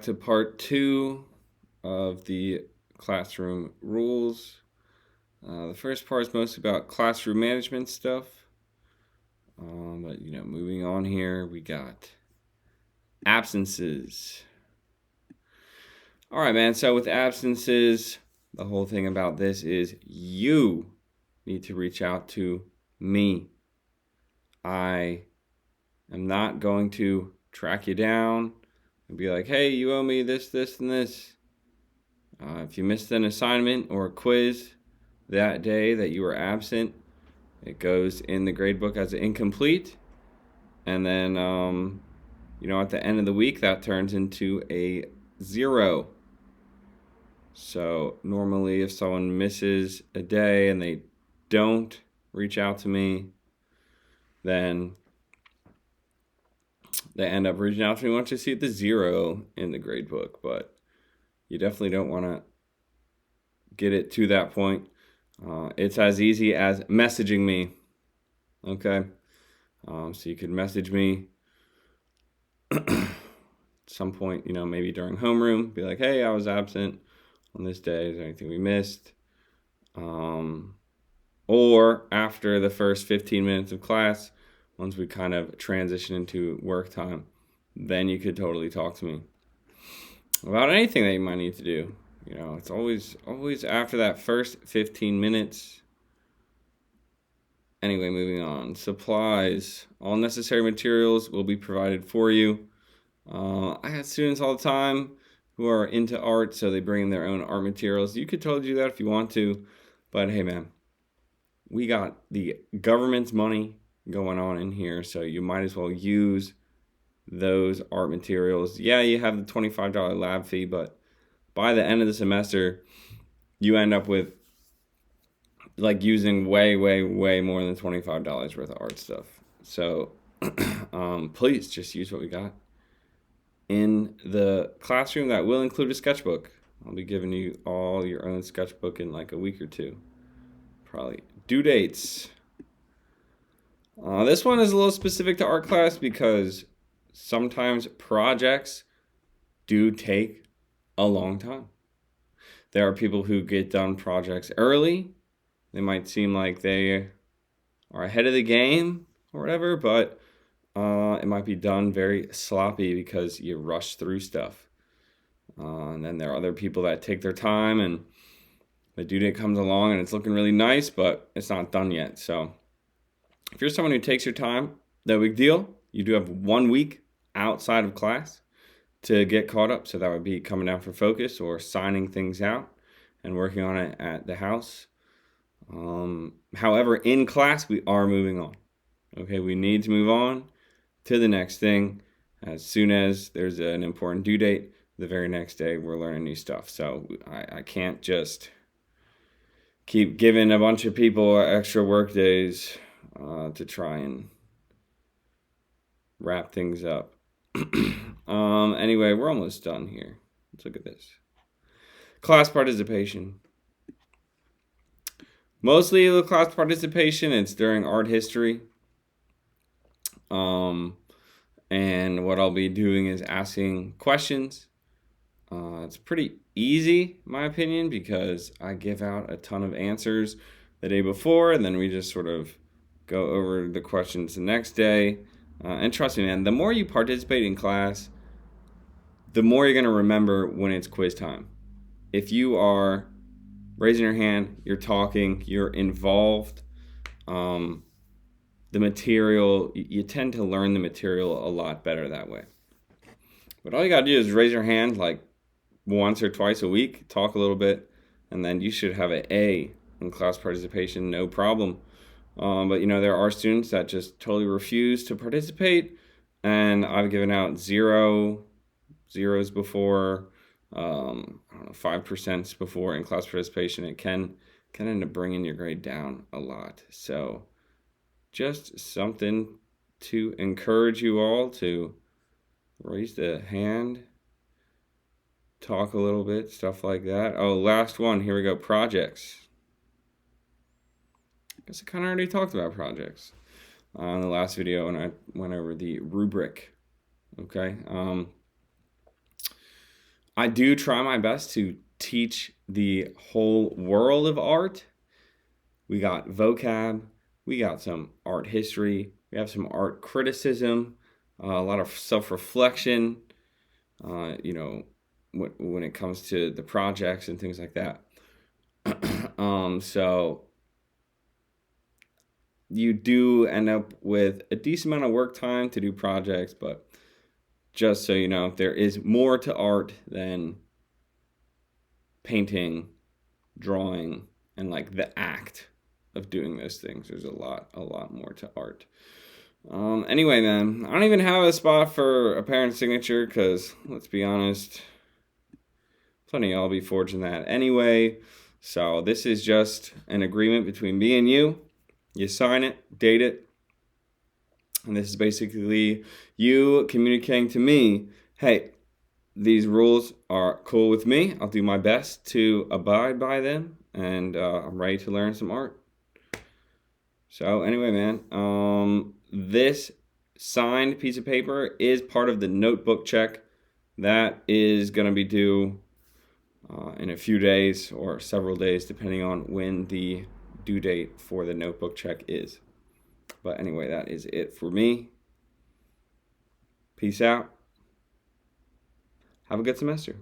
to part 2 of the classroom rules. The first part is mostly about classroom management stuff. But moving on here, we got absences. All right, man. So with absences, the whole thing about this is you need to reach out to me. I am not going to track you down and be like, hey, you owe me this, this, and this. If you missed an assignment or a quiz that day that you were absent, it goes in the grade book as incomplete. And then, at the end of the week, that turns into a 0. So normally if someone misses a day and they don't reach out to me, then they end up reaching out to me once you see the 0 in the grade book. But you definitely don't want to get it to that point. It's as easy as messaging me. Okay? So you could message me at some point, maybe during homeroom, be like, hey, I was absent on this day. Is there anything we missed? Or after the first 15 minutes of class, once we kind of transition into work time, then you could totally talk to me about anything that you might need to do. It's always after that first 15 minutes. Anyway, moving on. Supplies. All necessary materials will be provided for you. I have students all the time who are into art, so they bring in their own art materials. You could totally do that if you want to, but hey, man, we got the government's money going on in here, so you might as well use those art materials. Yeah, you have the $25 lab fee, but by the end of the semester, you end up with using way, way, way more than $25 worth of art stuff. So please just use what we got in the classroom. That will include a sketchbook. I'll be giving you all your own sketchbook in like a week or two. Probably. Due dates. This one is a little specific to art class because sometimes projects do take a long time. There are people who get done projects early. They might seem like they are ahead of the game or whatever, but it might be done very sloppy because you rush through stuff. And then there are other people that take their time and the due date comes along and it's looking really nice, but it's not done yet. So if you're someone who takes your time, no big deal. You do have 1 week outside of class to get caught up. So that would be coming down for focus or signing things out and working on it at the house. However, in class, we are moving on. Okay, we need to move on to the next thing. As soon as there's an important due date, the very next day, we're learning new stuff. So I can't just keep giving a bunch of people extra work days to try and wrap things up. Anyway, we're almost done here. Let's look at this. Class participation. Mostly the class participation, it's during art history. And what I'll be doing is asking questions. It's pretty easy, in my opinion, because I give out a ton of answers the day before, and then we just sort of go over the questions the next day. And trust me, man, the more you participate in class, the more you're going to remember when it's quiz time. If you are raising your hand, you're talking, you're involved, the material, you tend to learn the material a lot better that way. But all you got to do is raise your hand like once or twice a week, talk a little bit, and then you should have an A in class participation, no problem. But there are students that just totally refuse to participate, and I've given out zeros before, 5% before in class participation. It can end up bringing your grade down a lot. So just something to encourage you all to raise the hand, talk a little bit, stuff like that. Oh, last one. Here we go. Projects. I guess I kind of already talked about projects in the last video when I went over the rubric. Okay. I do try my best to teach the whole world of art. We got vocab, we got some art history, we have some art criticism, a lot of self-reflection, you know, when it comes to the projects and things like that. So you do end up with a decent amount of work time to do projects, but just so you know, there is more to art than painting, drawing, and like the act of doing those things. There's a lot more to art. Anyway, man, I don't even have a spot for a parent signature because, let's be honest, plenty of y'all be forging that anyway. So this is just an agreement between me and you. You sign it, date it, and this is basically you communicating to me, hey, these rules are cool with me. I'll do my best to abide by them, and I'm ready to learn some art. So anyway, man, this signed piece of paper is part of the notebook check that is going to be due in a few days or several days, depending on when the due date for the notebook check is. But anyway, that is it for me. Peace out. Have a good semester.